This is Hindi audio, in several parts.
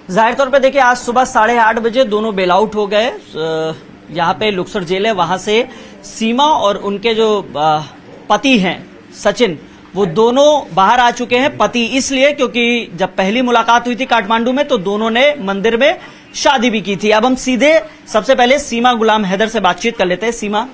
जाहिर तौर पे देखिए आज सुबह 8:30 बजे दोनों बेल आउट हो गए। यहाँ पे लुक्सर जेल है, वहां से सीमा और उनके जो पति हैं सचिन, वो दोनों बाहर आ चुके हैं। पति इसलिए क्योंकि जब पहली मुलाकात हुई थी काठमांडू में तो दोनों ने मंदिर में शादी भी की थी। अब हम सीधे सबसे पहले सीमा गुलाम हैदर से बातचीत कर लेते हैं। सीमा,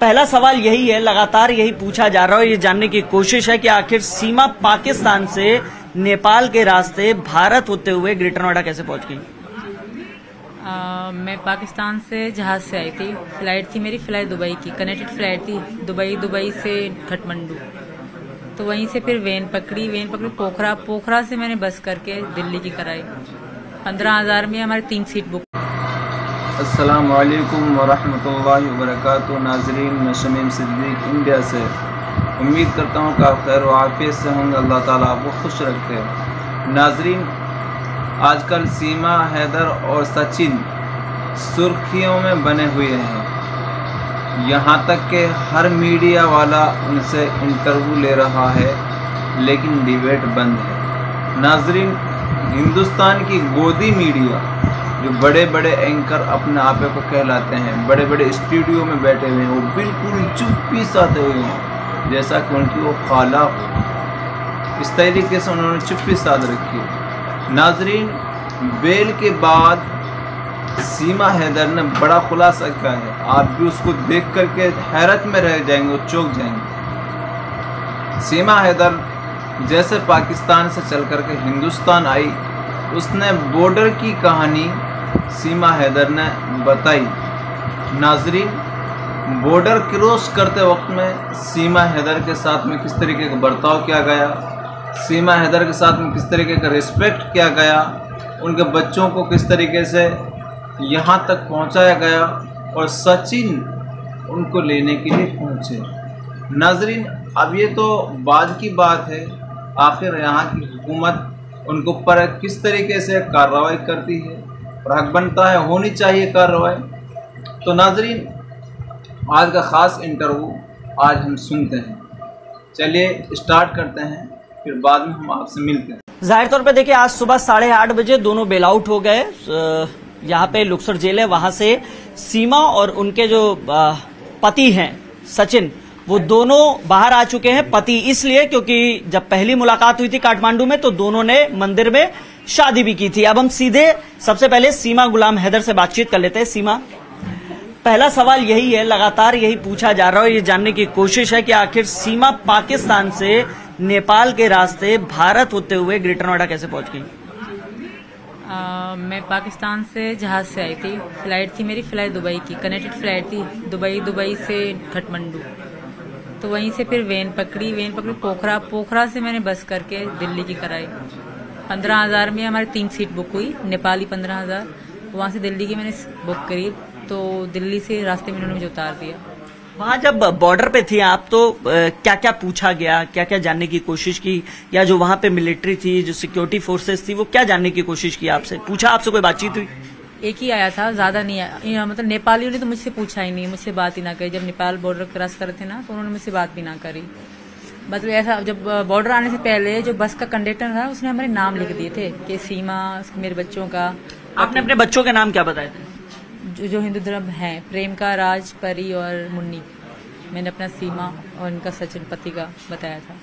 पहला सवाल यही है, लगातार यही पूछा जा रहा है, ये जानने की कोशिश है कि आखिर सीमा पाकिस्तान से नेपाल के रास्ते भारत होते हुए ग्रेटर नोएडा कैसे पहुंच गई? मैं पाकिस्तान से जहाज से आई थी। फ्लाइट थी मेरी, फ्लाइट दुबई की, कनेक्टेड फ्लाइट थी दुबई से काठमांडू। तो वहीं से फिर वेन पकड़ी पोखरा से मैंने बस करके दिल्ली की कराई। 15,000 में हमारी 3 सीट बुक। अस्सलाम वालेकुम वरहमतुल्लाहि वबरकातुहू। नाजरीन, मैं शमीम सिद्दीक इंडिया से उम्मीद करता हूँ कि आप खैर व आफियत से होंगे। अल्लाह ताला आपको खुश रखे। नाजरीन, आजकल सीमा हैदर और सचिन सुर्खियों में बने हुए हैं। यहाँ तक कि हर मीडिया वाला उनसे इंटरव्यू ले रहा है, लेकिन डिबेट बंद है। नाजरीन, हिंदुस्तान की गोदी मीडिया जो बड़े बड़े एंकर अपने आप को कहलाते हैं, बड़े बड़े स्टूडियो में बैठे हुए हैं, वो बिल्कुल चुप्पी साधे हुए हैं, जैसा कि उनकी वो खाला हो। इस तरीके से उन्होंने चुप्पी साध रखी है। नाजरीन, बेल के बाद सीमा हैदर ने बड़ा खुलासा किया है। आप भी उसको देख करके हैरत में रह जाएंगे, चौंक जाएंगे। सीमा हैदर जैसे पाकिस्तान से चल करके हिंदुस्तान आई, उसने बॉर्डर की कहानी सीमा हैदर ने बताई। नाजरीन, बॉर्डर क्रॉस करते वक्त में सीमा हैदर के साथ में किस तरीके का बर्ताव किया गया, सीमा हैदर के साथ में किस तरीके का रिस्पेक्ट किया गया, उनके बच्चों को किस तरीके से यहाँ तक पहुँचाया गया और सचिन उनको लेने के लिए पहुँचे। नाजरीन, अब ये तो बाद की बात है, आखिर यहाँ की हुकूमत उनको पर किस तरीके से कार्रवाई करती है और हक बनता है, होनी चाहिए कार्रवाई। तो नाजरीन, आज का ख़ास इंटरव्यू आज हम सुनते हैं। चलिए स्टार्ट करते हैं, फिर बाद में हम आपसे मिलते हैं। जाहिर तौर पे देखिए आज सुबह 8:30 बजे दोनों बेल आउट हो गए। यहाँ पे लुक्सर जेल है, वहां से सीमा और उनके जो पति हैं सचिन, वो दोनों बाहर आ चुके हैं। पति इसलिए क्योंकि जब पहली मुलाकात हुई थी काठमांडू में तो दोनों ने मंदिर में शादी भी की थी। अब हम सीधे सबसे पहले सीमा गुलाम हैदर से बातचीत कर लेते हैं। सीमा, पहला सवाल यही है, लगातार यही पूछा जा रहा है, ये जानने की कोशिश है कि आखिर सीमा पाकिस्तान से नेपाल के रास्ते भारत होते हुए ग्रेटर नोएडा कैसे पहुंच गई? मैं पाकिस्तान से जहाज से आई थी। फ्लाइट थी मेरी, फ्लाइट दुबई की, कनेक्टेड फ्लाइट थी दुबई से काठमांडू। तो वहीं से फिर वेन पकड़ी पोखरा से मैंने बस करके दिल्ली की कराई। 15,000 में हमारी 3 सीट बुक हुई, नेपाली 15,000। वहाँ से दिल्ली की मैंने बुक करी, तो दिल्ली से रास्ते में उन्होंने मुझे उतार दिया। वहाँ जब बॉर्डर पे थी आप तो क्या क्या पूछा गया, क्या क्या जानने की कोशिश की, या जो वहाँ पे मिलिट्री थी, जो सिक्योरिटी फोर्सेस थी, वो क्या जानने की कोशिश की आपसे? पूछा, आपसे कोई बातचीत हुई? एक ही आया था, ज्यादा नहीं आया। मतलब नेपालियों ने तो मुझसे पूछा ही नहीं, मुझसे बात ही ना करी। जब नेपाल बॉर्डर क्रॉस कर रहे थे ना, तो उन्होंने मुझसे बात भी ना करी। मतलब ऐसा, जब बॉर्डर आने से पहले जो बस का कंडक्टर था उसने हमारे नाम लिख दिए थे कि सीमा, मेरे बच्चों का। आपने अपने बच्चों के नाम क्या बताए थे? जो हिंदू धर्म है, प्रेम का, राज, परी और मुन्नी। मैंने अपना सीमा और इनका सचिन पति का बताया था।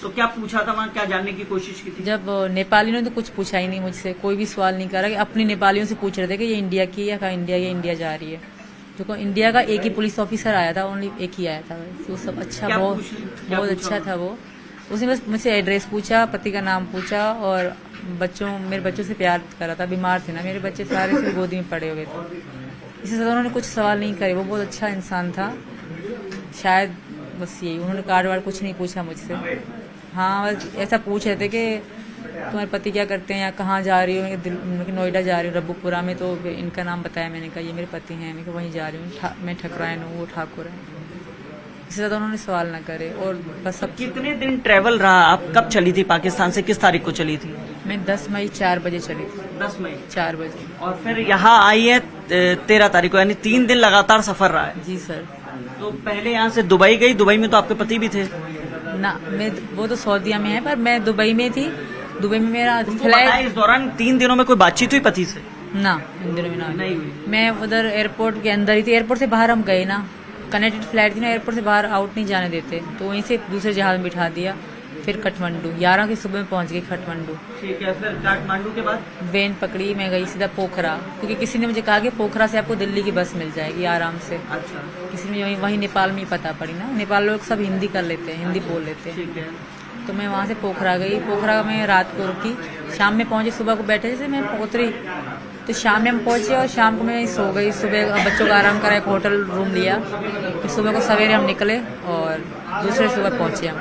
तो क्या पूछा था वहाँ, क्या जानने की कोशिश की थी? जब नेपालियों ने तो कुछ पूछा ही नहीं मुझसे, कोई भी सवाल नहीं करा। कि अपनी नेपालियों से पूछ रहे थे कि ये इंडिया की है, इंडिया जा रही है। जो इंडिया का एक ही पुलिस ऑफिसर आया था, ओनली एक ही आया था। तो सब अच्छा, बहुत अच्छा था वो। उसने बस मुझसे एड्रेस पूछा, पति का नाम पूछा और मेरे बच्चों से प्यार करा था। बीमार थे ना मेरे बच्चे, सारे से गोदी में पड़े हुए थे। इससे ज्यादा उन्होंने कुछ सवाल नहीं करे। वो बहुत अच्छा इंसान था, शायद बस यही। उन्होंने कार्ड वार्ड कुछ नहीं पूछा मुझसे। हाँ, बस ऐसा पूछ रहे थे कि तुम्हारे पति क्या करते हैं या कहाँ जा रही हो? नोएडा जा रही हूँ, रब्बूपुरा में। तो इनका नाम बताया, मैंने कहा ये मेरे पति हैं, मैं वहीं जा रही हूँ। मैं ठकरायन हूँ, वो ठाकुर है। इससे ज्यादा उन्होंने सवाल ना करे। और बस सब। कितने दिन ट्रेवल रहा? आप कब चली थी पाकिस्तान से, किस तारीख को चली थी? मैं 10 मई 4 बजे चली थी। 10 मई 4 बजे। और फिर यहाँ आई है 13 तारीख को, यानी 3 दिन लगातार सफर रहा है। जी सर। तो पहले यहाँ से दुबई गई, दुबई में तो आपके पति भी थे ना? वो तो सऊदीया में है, पर मैं दुबई में थी। दुबई में मेरा बताया फ्लाइट इस दौरान 3 दिनों में कोई बातचीत हुई पति से? ना, इन दिनों में ना नहीं हुई। मैं उधर एयरपोर्ट के अंदर ही थी। एयरपोर्ट से बाहर हम गए ना, कनेक्टेड फ्लाइट थी ना, एयरपोर्ट से बाहर आउट नहीं जाने देते, तो वहीं से दूसरे जहाज में बिठा दिया। फिर काठमांडू 11 की सुबह में पहुंच गई काठमांडू। ठीक है, फिर काठमांडू के बाद वेन पकड़ी, मैं गई सीधा पोखरा, क्योंकि किसी ने मुझे कहा कि पोखरा से आपको दिल्ली की बस मिल जाएगी आराम से। अच्छा, किसी ने वहीं नेपाल में ही पता पड़ी ना, नेपाल लोग सब हिंदी कर लेते हैं, हिंदी बोल लेते हैं। ठीक है। तो मैं वहाँ से पोखरा गई। पोखरा में रात को रुकी, शाम में पहुंची। सुबह को बैठे जैसे मैं उतरी तो शाम में हम पहुंचे और शाम को मैं सो गई। सुबह बच्चों का आराम करा, एक होटल रूम लिया, फिर सुबह को सवेरे हम निकले और दूसरे सुबह पहुंचे हम।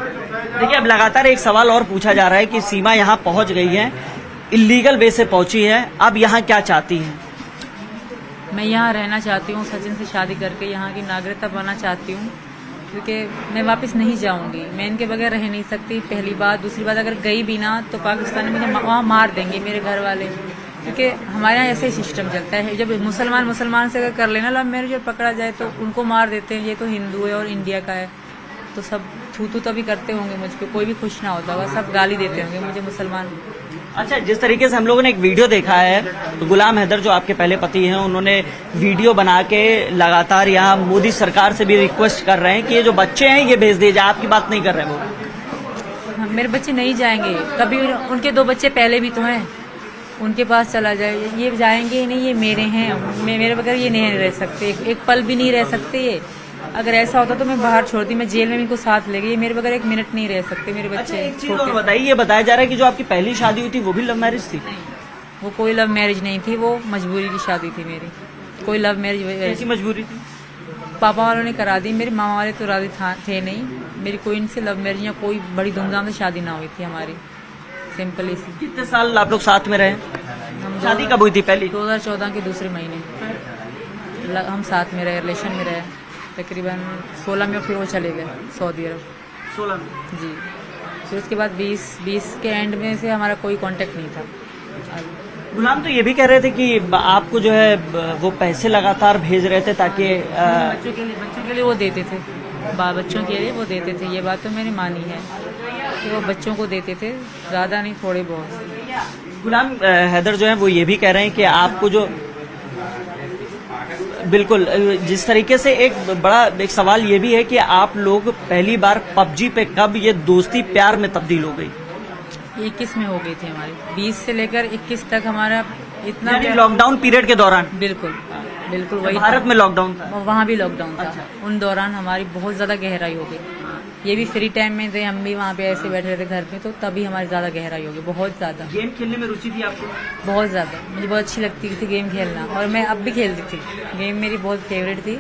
देखिए, अब लगातार एक सवाल और पूछा जा रहा है कि सीमा यहाँ पहुंच गई है, इलीगल वे से पहुंची है, अब यहाँ क्या चाहती है? मैं यहाँ रहना चाहती हूँ, सचिन से शादी करके यहाँ की नागरिकता बनना चाहती हूँ, क्योंकि मैं वापस नहीं जाऊंगी। मैं इनके बगैर रह नहीं सकती, पहली बात। दूसरी बात, अगर गई भी ना तो पाकिस्तान में मुझे वहाँ मार देंगे मेरे घर वाले, क्योंकि हमारे यहाँ ऐसे ही सिस्टम चलता है। जब मुसलमान से अगर कर लेना लव मैरिज और पकड़ा जाए तो उनको मार देते हैं। ये तो हिंदू है और इंडिया का है, तो सब थू तो भी करते होंगे मुझ पर, कोई भी खुश ना होता होगा, सब गाली देते होंगे मुझे मुसलमान। अच्छा, जिस तरीके से हम लोगों ने एक वीडियो देखा है, तो गुलाम हैदर जो आपके पहले पति हैं, उन्होंने वीडियो बना के लगातार यहाँ मोदी सरकार से भी रिक्वेस्ट कर रहे हैं कि ये जो बच्चे हैं ये भेज दिए जाए। आपकी बात नहीं कर रहे हैं वो? हाँ, मेरे बच्चे नहीं जाएंगे कभी। उनके 2 बच्चे पहले भी तो हैं, उनके पास चला जाए। ये जाएंगे ही नहीं, ये मेरे हैं, मेरे बगैर ये नहीं रह सकते, एक पल भी नहीं रह सकते ये। अगर ऐसा होता तो मैं बाहर छोड़ती, मैं जेल में इनको साथ ले गई। मेरे बगैर 1 मिनट नहीं रह सकते मेरे बच्चे। अच्छा, एक चीज और बताइए, ये बताया जा रहा है कि जो आपकी पहली शादी हुई थी वो भी लव मैरिज थी? वो कोई लव मैरिज नहीं थी, वो मजबूरी की शादी थी मेरी। कोई लव मैरिज कैसी मजबूरी थी? पापा वालों ने करा दी, मेरे मामा वाले तो राजी थे नहीं। मेरी कोई इनसे लव मैरिज या कोई बड़ी धूमधाम से शादी ना हुई थी हमारी, सिंपल सी। कितने साल आप लोग साथ में रहे? शादी कब हुई थी पहली? 2014 के दूसरे महीने हम साथ में रहे, रिलेशन में रहे। तकरीबन 16 में फिर वो चले गए सऊदी अरब। 16 में? जी। फिर उसके बाद 20 के एंड में से हमारा कोई कांटेक्ट नहीं था। गुलाम तो ये भी कह रहे थे कि आपको जो है वो पैसे लगातार भेज रहे थे ताकि बच्चों के लिए वो देते थे, बच्चों के लिए वो देते थे। ये बात तो मैंने मानी है कि वो बच्चों को देते थे, ज़्यादा नहीं, थोड़े बहुत। गुलाम हैदर जो है वो ये भी कह रहे हैं कि आपको जो बिल्कुल जिस तरीके से एक सवाल ये भी है कि आप लोग पहली बार पबजी पे कब ये दोस्ती प्यार में तब्दील हो गई? 21 में हो गई थी हमारी, 20 से लेकर 21 तक हमारा इतना लॉकडाउन पीरियड के दौरान। बिल्कुल वही भारत में लॉकडाउन था, वहाँ भी लॉकडाउन था। अच्छा। उन दौरान हमारी बहुत ज्यादा गहराई हो गई। ये भी फ्री टाइम में थे, हम भी वहाँ पे ऐसे बैठे रहते घर पे, तो तभी हमारी ज्यादा गहराई हो गई, बहुत ज्यादा। गेम खेलने में रुचि थी आपको? बहुत ज्यादा, मुझे बहुत अच्छी लगती थी गेम खेलना, और मैं अब भी खेलती थी। गेम मेरी बहुत फेवरेट थी,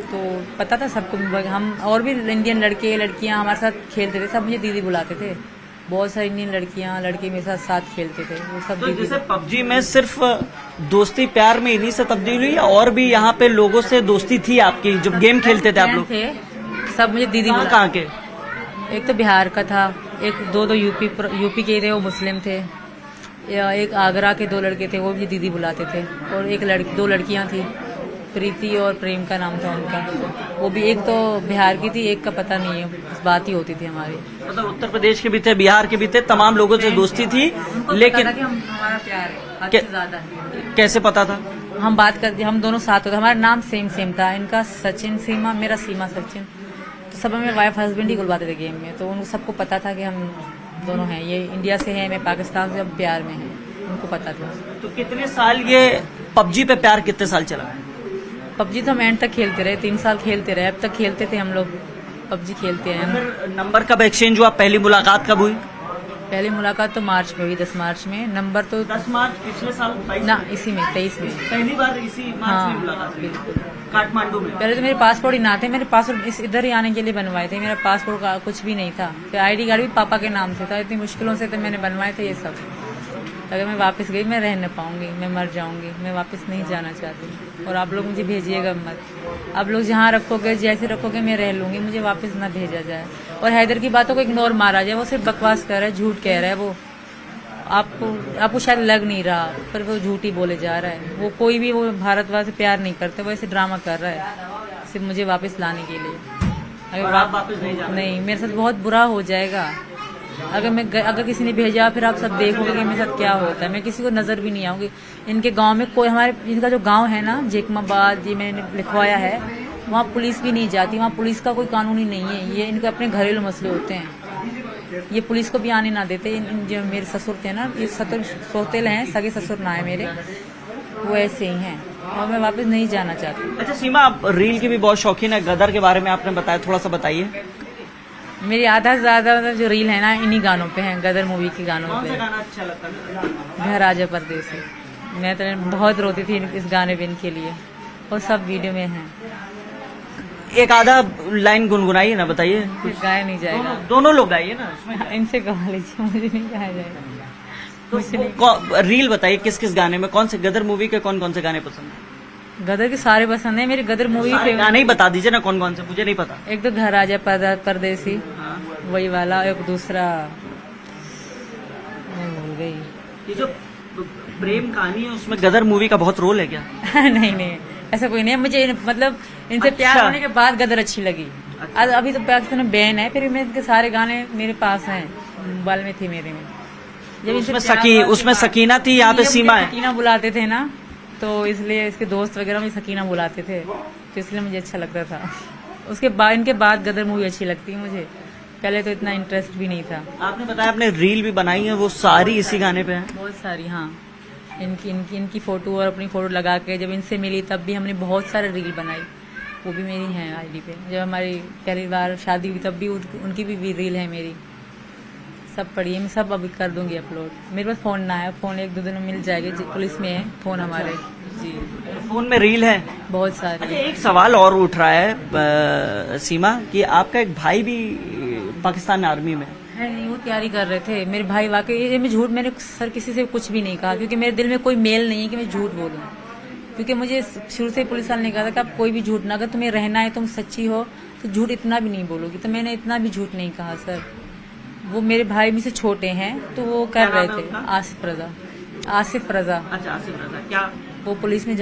तो पता था सबको। हम और भी इंडियन लड़के लड़कियां हमारे साथ खेलते थे, सब मुझे दीदी बुलाते थे। बहुत सारी इंडियन लड़कियां लड़के मेरे साथ खेलते थे, वो सब। तो जैसे पबजी में सिर्फ दोस्ती प्यार में इन्हीं से तब्दील हुई, और भी यहाँ पे लोगों से दोस्ती थी आपकी जब गेम खेलते थे आप लोग? थे सब, मुझे दीदी कहाँ के? एक तो बिहार का था, एक दो यूपी के थे, वो मुस्लिम थे। एक आगरा के 2 लड़के थे, वो भी दीदी बुलाते थे। और एक 2 लड़कियां थी, प्रीति और प्रेम का नाम था उनका। वो भी एक तो बिहार की थी, एक का पता नहीं है, बात ही होती थी हमारी। मतलब उत्तर प्रदेश के भी थे, बिहार के भी थे, तमाम लोगों से दोस्ती थी। लेकिन हमारा प्यार है हद से ज्यादा है। कैसे पता था? हम बात करते, हम दोनों साथ होते, हमारा नाम सेम था। इनका सचिन सीमा, मेरा सीमा सचिन। तो सब हमें वाइफ हस्बैंड ही बुलवाते थे गेम में, तो उनको सबको पता था कि हम दोनों हैं। ये इंडिया से है, मैं पाकिस्तान से, हम प्यार में हैं, उनको पता था। तो कितने साल ये पबजी पे प्यार कितने साल चला? पबजी तो हम एंड तक खेलते रहे, 3 साल खेलते रहे, अब तक खेलते थे हम लोग, पबजी खेलते हैं। फिर नंबर कब एक्सचेंज हुआ? पहली मुलाकात कब हुई? पहली मुलाकात तो मार्च में हुई, 10 मार्च में। नंबर तो 10 मार्च पिछले साल ना, इसी में 23 में पहली बार इसी मार्च में मुलाकात हुई काठमांडू में। पहले तो मेरे पासपोर्ट ही ना थे, मेरे पासपोर्ट इधर ही आने के लिए बनवाए थे। मेरा पासपोर्ट का कुछ भी नहीं था, फिर ID कार्ड भी पापा के नाम से था। इतनी मुश्किलों से तो मैंने बनवाए थे ये सब। अगर मैं वापस गई, मैं रह न पाऊंगी, मैं मर जाऊंगी। मैं वापस नहीं जाना चाहती, और आप लोग मुझे भेजिएगा मत। आप लोग जहाँ रखोगे, जैसे रखोगे, मैं रह लूंगी, मुझे वापस ना भेजा जाए। और हैदर की बातों को इग्नोर मारा जाए, वो सिर्फ बकवास कर रहा है, झूठ कह रहा है। वो आपको शायद लग नहीं रहा, पर वो झूठ ही बोले जा रहा है। वो कोई भी वो भारतवासी से प्यार नहीं करते, वो ऐसे ड्रामा कर रहा है सिर्फ मुझे वापस लाने के लिए। अगर आप वापस नहीं जाना? नहीं, मेरे साथ बहुत बुरा हो जाएगा। अगर किसी ने भेजा फिर आप सब देखोगे कि मेरे साथ क्या होता है, मैं किसी को नजर भी नहीं आऊंगी। इनके गांव में कोई, हमारे इनका जो गांव है ना जेकमाबाद, ये मैंने लिखवाया है, वहाँ पुलिस भी नहीं जाती, वहाँ पुलिस का कोई कानून ही नहीं है। ये इनके अपने घरेलू मसले होते हैं, ये पुलिस को भी आने ना देते। जो मेरे ससुर थे ना, ये सौतेले हैं, सगे ससुर ना है मेरे, वो ऐसे ही हैं और मैं वापस नहीं जाना चाहती। अच्छा सीमा, आप रील की भी बहुत शौकीन है, गदर के बारे में आपने बताया, थोड़ा सा बताइए। मेरी आधा से ज्यादा मतलब जो रील है ना इन्हीं गानों पे है, गदर मूवी के गानों कौन पे। सा गाना अच्छा लगता है? घर आजा परदेसी, मैं तो बहुत रोती थी इस गाने पे इनके लिए, और सब वीडियो में है। एक आधा लाइन गुनगुनाइए ना, बताइए। गाया नहीं जाएगा, दोनों लोग गाइए ना उसमें। इनसे गा लीजिए, मुझे नहीं गाया जाएगा। तो रील बताइए, किस किस गाने में, कौन से गदर मूवी के कौन कौन से गाने पसंद है? गदर के सारे पसंद है, मेरी गदर मूवी के गाने ही बता दीजिए ना, कौन कौन से, मुझे नहीं पता। एक तो घर आजा परदेसी, हाँ। वही वाला, एक दूसरा मैं भूल गई। ये जो प्रेम कहानी है उसमें गदर मूवी का बहुत रोल है क्या? नहीं ऐसा कोई नहीं है, मुझे मतलब इनसे प्यार होने के बाद गदर अच्छी लगी। अभी तो पाकिस्तान में बैन है, फिर मैं इनके सारे गाने मेरे पास हैं, मोबाइल में थे मेरे में। जब उसमें सकीना थी, यहाँ पे सीमा है। सकीना बुलाते थे ना, तो इसलिए इसके दोस्त वगैरह में सकीना बुलाते थे, तो इसलिए मुझे अच्छा लगता था। उसके बाद इनके बाद गदर मूवी अच्छी लगती है मुझे, पहले तो इतना इंटरेस्ट भी नहीं था। आपने बताया आपने रील भी बनाई है, वो सारी इसी गाने पे है? बहुत सारी, हाँ। इनकी फोटो और अपनी फोटो लगा के जब इनसे मिली तब भी हमने बहुत सारे रील बनाई, वो भी मेरी है आईडी पे। जब हमारी पहली बार शादी हुई तब भी उनकी भी रील है मेरी, सब पड़ी है, मैं सब अभी कर दूंगी अपलोड। मेरे पास फोन ना है, फोन एक दो दिन में मिल जाएगी, पुलिस में है फोन हमारे जी। फोन में रील है बहुत सारी। अच्छा, एक सवाल और उठ रहा है सीमा, कि आपका एक भाई भी पाकिस्तान आर्मी में है। नहीं, वो तैयारी कर रहे थे मेरे भाई। वाकई मैं झूठ, मैंने सर किसी से कुछ भी नहीं कहा, क्योंकि मेरे दिल में कोई मेल नहीं है कि मैं झूठ बोलूं, क्योंकि मुझे शुरू से पुलिस वाले ने कहा था कि आप कोई भी झूठ ना, अगर तुम्हें रहना है, तुम सच्ची हो तो झूठ इतना भी नहीं बोलोगी। तो मैंने इतना भी झूठ नहीं कहा सर। वो मेरे भाई में से छोटे हैं, तो वो कर रहे थे। आसिफ रजा। अच्छा, आसिफ रजा क्या? वो पुलिस में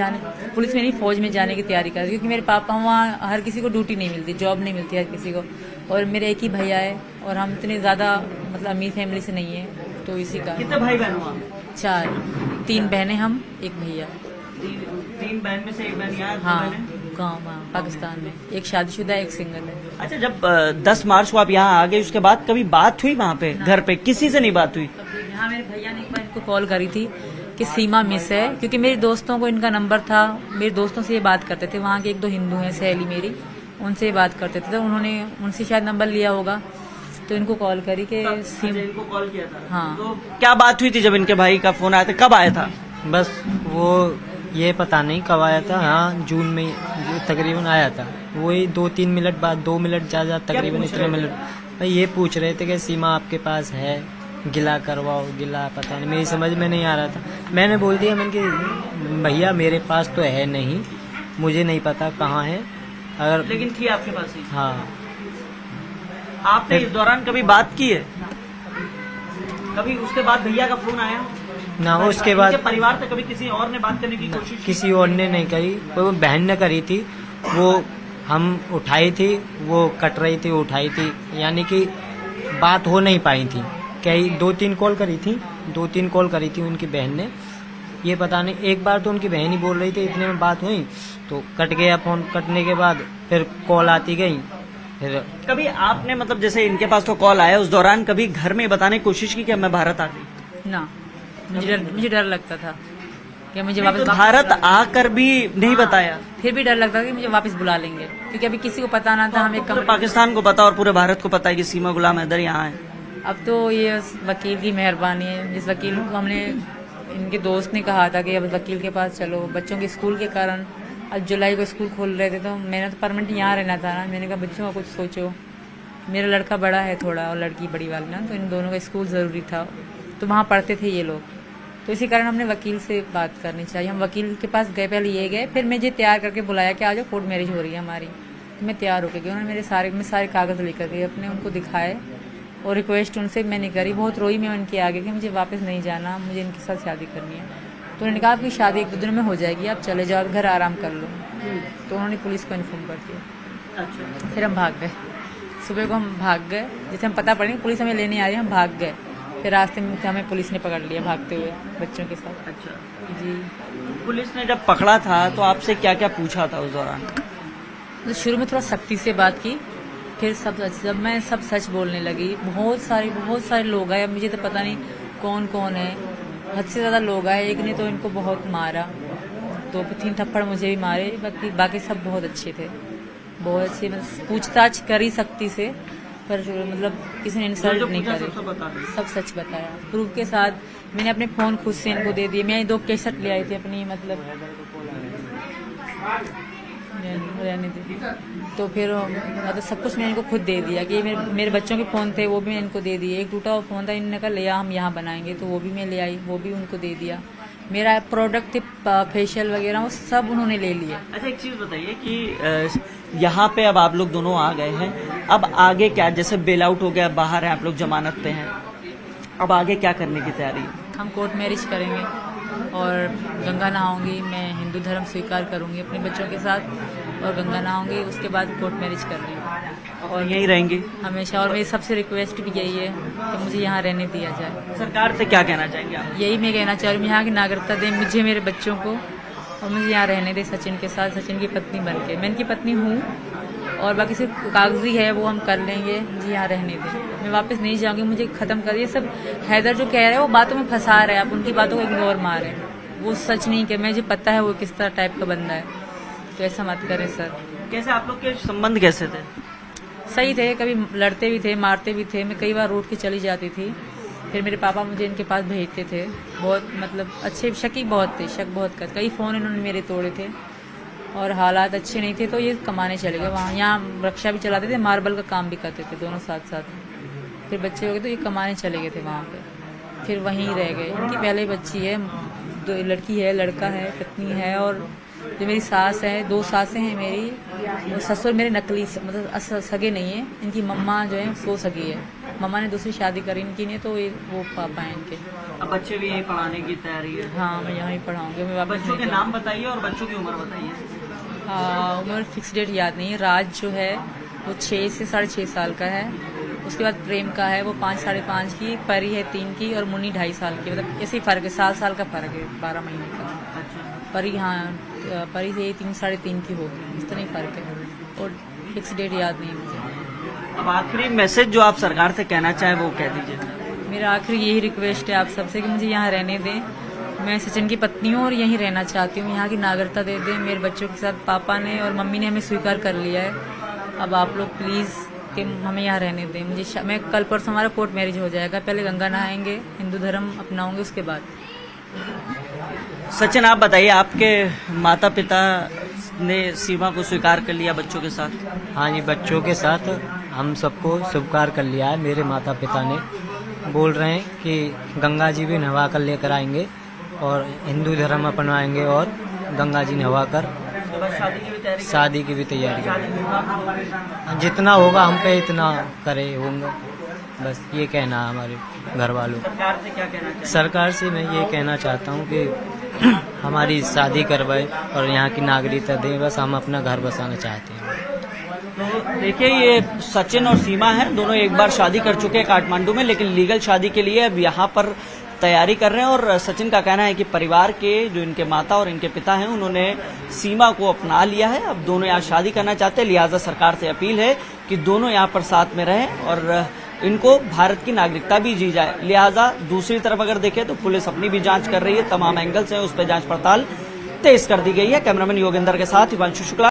नहीं, फौज में जाने की तैयारी कर रहे, क्योंकि मेरे पापा वहाँ हर किसी को ड्यूटी नहीं मिलती, जॉब नहीं मिलती हर किसी को, और मेरे एक ही भैया है, और हम इतने ज्यादा मतलब अमीर फैमिली से नहीं है, तो इसी का। कितने भाई बहन हो आप? 4, 3 बहनें हम, एक भैया। 3 बहन में से एक बहन यहाँ? हाँ, गाँव पाकिस्तान में। एक शादीशुदा, एक सिंगल है। अच्छा, जब 10 मार्च को आप यहाँ आ गए, उसके बाद कभी बात हुई वहाँ पे घर पे? किसी से नहीं बात हुई? हाँ, मेरे भैया ने एक बार इनको कॉल करी थी कि सीमा मिस है, क्योंकि मेरे दोस्तों को इनका नंबर था, मेरे दोस्तों से ये बात करते थे, वहाँ के 1-2 हिंदू हैं सहेली मेरी, उनसे ये बात करते थे, तो उन्होंने उनसे शायद नंबर लिया होगा, तो इनको कॉल करी कि इनको कॉल किया था। हाँ। तो क्या बात हुई थी जब इनके भाई का फोन आया था? कब आया था? बस वो ये पता नहीं कब आया था, हाँ जून में तकरीबन आया था, वही 2-3 मिनट बाद, 2 मिनट ज़्यादा तकरीबन इतने मिनट। ये पूछ रहे थे कि सीमा आपके पास है, गिला करवाओ, गिला पता नहीं, मेरी समझ में नहीं आ रहा था। मैंने बोल दिया, मैंने कि भैया मेरे पास तो है नहीं, मुझे नहीं पता कहाँ है, अगर लेकिन थी आपके पास ही? हाँ। आपने इस दौरान कभी बात की है? कभी उसके बाद भैया का फोन आया ना? उसके बाद परिवार से कभी किसी और ने बात करने की कोशिश की? किसी और ने नहीं करी, वो बहन ने करी थी, वो हम उठाई थी, वो कट रही थी, उठाई थी, यानी कि बात हो नहीं पाई थी। कई 2-3 कॉल करी थी, 2-3 कॉल करी थी उनकी बहन ने, ये पता नहीं, एक बार तो उनकी बहन ही बोल रही थी, इतने में बात हुई तो कट गया फोन। कटने के बाद फिर कॉल आती गई। फिर कभी आपने मतलब जैसे इनके पास तो कॉल आया, उस दौरान कभी घर में बताने की कोशिश की कि मैं भारत आ गई? ना, मुझे डर लगता था कि मुझे वापस भारत आकर भी नहीं बताया? फिर भी डर लगता था कि मुझे वापस बुला लेंगे, क्योंकि अभी किसी को पता ना था। हमें पूरे पाकिस्तान को पता और पूरे भारत को पता है कि सीमा गुलाम हैदर यहाँ है। अब तो ये वकील की मेहरबानी है, जिस वकील को हमने, इनके दोस्त ने कहा था कि अब वकील के पास चलो, बच्चों के स्कूल के कारण अब जुलाई को स्कूल खोल रहे थे, तो मैंने तो परमानेंट यहाँ रहना था ना, मैंने कहा बच्चों का कुछ सोचो। मेरा लड़का बड़ा है थोड़ा और लड़की बड़ी वाली ना, तो इन दोनों का स्कूल ज़रूरी था, तो वहाँ पढ़ते थे ये लोग, तो इसी कारण हमने वकील से बात करनी चाहिए। हम वकील के पास गए, पहले ये गए, फिर मुझे तैयार करके बुलाया कि आ जाओ कोर्ट मैरिज हो रही है हमारी। मैं तैयार होकर गई, उन्होंने मैं सारे कागज़ लेकर गई अपने, उनको दिखाए और रिक्वेस्ट उनसे मैंने करी, बहुत रोई मैं उनके आगे कि मुझे वापस नहीं जाना, मुझे इनके साथ शादी करनी है। तो उन्होंने कहा आपकी शादी 1-2 दिन में हो जाएगी, आप चले जाओ, घर आराम कर लो। तो उन्होंने पुलिस को इन्फॉर्म कर दिया। अच्छा। फिर हम भाग गए। सुबह को हम भाग गए, जैसे हम पता पड़े पुलिस हमें लेने आ रही है, हम भाग गए। फिर रास्ते में हमें पुलिस ने पकड़ लिया भागते हुए बच्चों के साथ। अच्छा जी। पुलिस ने जब पकड़ा था तो आपसे क्या क्या पूछा था उस दौरान? तो शुरू में थोड़ा सख्ती से बात की, फिर जब मैं सब सच बोलने लगी, बहुत सारे लोग आए, अब मुझे तो पता नहीं कौन कौन है, हद से ज्यादा लोग आए। एक ने तो इनको बहुत मारा, 2-3 थप्पड़ मुझे भी मारे, बाकी सब बहुत अच्छे थे, बहुत अच्छे। पूछताछ करी सख्ती से, पर मतलब किसी ने इंसल्ट नहीं करी, सब सच बताया प्रूफ के साथ। मैंने अपने फोन खुद से इनको दे दिए, मैं 2 कैसेट ले आई थी अपनी, मतलब रहने दी। तो फिर मतलब सब कुछ मैंने इनको खुद दे दिया कि मेरे बच्चों के फोन थे वो भी मैंने इनको दे दिए। एक टूटा हुआ फोन था, इन्होंने कहा ले आ हम यहाँ बनाएंगे, तो वो भी मैं ले आई, वो भी उनको दे दिया। मेरा प्रोडक्ट थे फेशियल वगैरह वो सब उन्होंने ले लिया। अच्छा एक चीज बताइए कि यहाँ पे अब आप लोग दोनों आ गए हैं, अब आगे क्या? जैसे बेल आउट हो गया, बाहर है, आप लोग जमानत पे हैं, अब आगे क्या करने की तैयारी है? हम कोर्ट मैरिज करेंगे और गंगा नहाऊंगी, मैं हिंदू धर्म स्वीकार करूंगी अपने बच्चों के साथ, और गंगा नहाऊंगी, उसके बाद कोर्ट मैरिज कर रही हूँ और यहीं रहेंगे हमेशा। और मेरी सबसे रिक्वेस्ट भी यही है कि मुझे यहाँ रहने दिया जाए। सरकार से क्या कहना चाहेंगे आप? यही मैं कहना चाह रही हूँ, यहाँ की नागरिकता दें मुझे, मेरे बच्चों को, और मुझे यहाँ रहने दे सचिन के साथ, सचिन की पत्नी बन के। मैं इनकी पत्नी हूँ और बाकी सिर्फ कागजी है वो हम कर लेंगे, मुझे यहाँ रहने दें, मैं वापस नहीं जाऊँगी, मुझे खत्म कर। ये सब हैदर जो कह रहे हैं वो बातों में फंसा रहे हैं, आप उनकी बातों को इग्नोर मार रहे हैं, वो सच नहीं कि मुझे पता है वो किस तरह टाइप का बंदा है, तो ऐसा मत करें सर। कैसे आप लोग के संबंध कैसे थे? सही थे, कभी लड़ते भी थे, मारते भी थे, मैं कई बार रूठ के चली जाती थी, फिर मेरे पापा मुझे इनके पास भेजते थे। बहुत मतलब अच्छे, शकी बहुत थे, शक बहुत कर, कई फ़ोन इन्होंने मेरे तोड़े थे और हालात अच्छे नहीं थे, तो ये कमाने चले गए वहाँ। यहाँ रक्षा भी चलाते थे, मार्बल का काम भी करते थे, दोनों साथ साथ। फिर बच्चे हो गए तो ये कमाने चले गए थे वहाँ पे, फिर वहीं रह गए। इनकी पहले बच्ची है, 2 लड़की है, लड़का है, पत्नी है, और जो मेरी सास है, 2 सासें हैं मेरी, ससुर मेरे नकली मतलब सगे नहीं है, इनकी मम्मा जो है वो सगी है, मम्मा ने दूसरी शादी करी इनकी ने, तो ये वो पापा हैं इनके। अब बच्चे भी यही पढ़ाने की तैयारी है? हाँ मैं यहाँ ही पढ़ाऊंगी। मैं वापस बच्चों के नाम बताइए और बच्चों की उम्र बताइए। उम्र फिक्स डेट याद नहीं है। राज जो है वो 6 से 6.5 साल का है, उसके बाद प्रेम का है वो 5 साढ़े 5 की, परी है 3 की, और मुन्नी 2.5 साल की, मतलब ऐसे ही फर्क है, साल का फर्क है, 12 महीने का। परी हाँ परी से 3 साढ़े 3 की होगी, इस तरह ही फर्क है, और फिक्स डेट याद नहीं है मुझे। अब आखिरी मैसेज जो आप सरकार से कहना चाहें वो कह दीजिए। मेरा आखिरी यही रिक्वेस्ट है आप सबसे कि मुझे यहाँ रहने दें, मैं सचिन की पत्नी हूँ और यहीं रहना चाहती हूँ, यहाँ की नागरिकता दे दें। मेरे बच्चों के साथ पापा ने और मम्मी ने हमें स्वीकार कर लिया है, अब आप लोग प्लीज़ कि हमें यहाँ रहने दें। मुझे मैं कल परसों हमारा कोर्ट मैरिज हो जाएगा, पहले गंगा नहाएंगे, हिंदू धर्म अपनाऊंगे, उसके बाद। सचिन आप बताइए, आपके माता पिता ने सीमा को स्वीकार कर लिया बच्चों के साथ? हाँ जी, बच्चों के साथ हम सबको स्वीकार कर लिया है। मेरे माता पिता ने बोल रहे हैं कि गंगा जी भी नहवा कर लेकर आएंगे और हिंदू धर्म अपनाएंगे, और गंगा जी नहवा कर शादी की भी तैयारी, जितना होगा हम पे इतना करे होंगे, बस ये कहना है हमारे घर वालों। सरकार से क्या कहना चाहिए? सरकार से मैं ये कहना चाहता हूँ कि हमारी शादी करवाए और यहाँ की नागरिकता दें, बस हम अपना घर बसाना चाहते हैं। तो देखिए, ये सचिन और सीमा हैं, दोनों एक बार शादी कर चुके हैं काठमांडू में, लेकिन लीगल शादी के लिए अब यहाँ पर तैयारी कर रहे हैं। और सचिन का कहना है कि परिवार के जो इनके माता और इनके पिता हैं उन्होंने सीमा को अपना लिया है, अब दोनों यहाँ शादी करना चाहते हैं, लिहाजा सरकार से अपील है कि दोनों यहाँ पर साथ में रहें और इनको भारत की नागरिकता भी दी जाए। लिहाजा दूसरी तरफ अगर देखें तो पुलिस अपनी भी जांच कर रही है, तमाम एंगल से उस पर जांच पड़ताल तेज कर दी गई है। कैमरामैन योगेंद्र के साथ हिमांशु शुक्ला।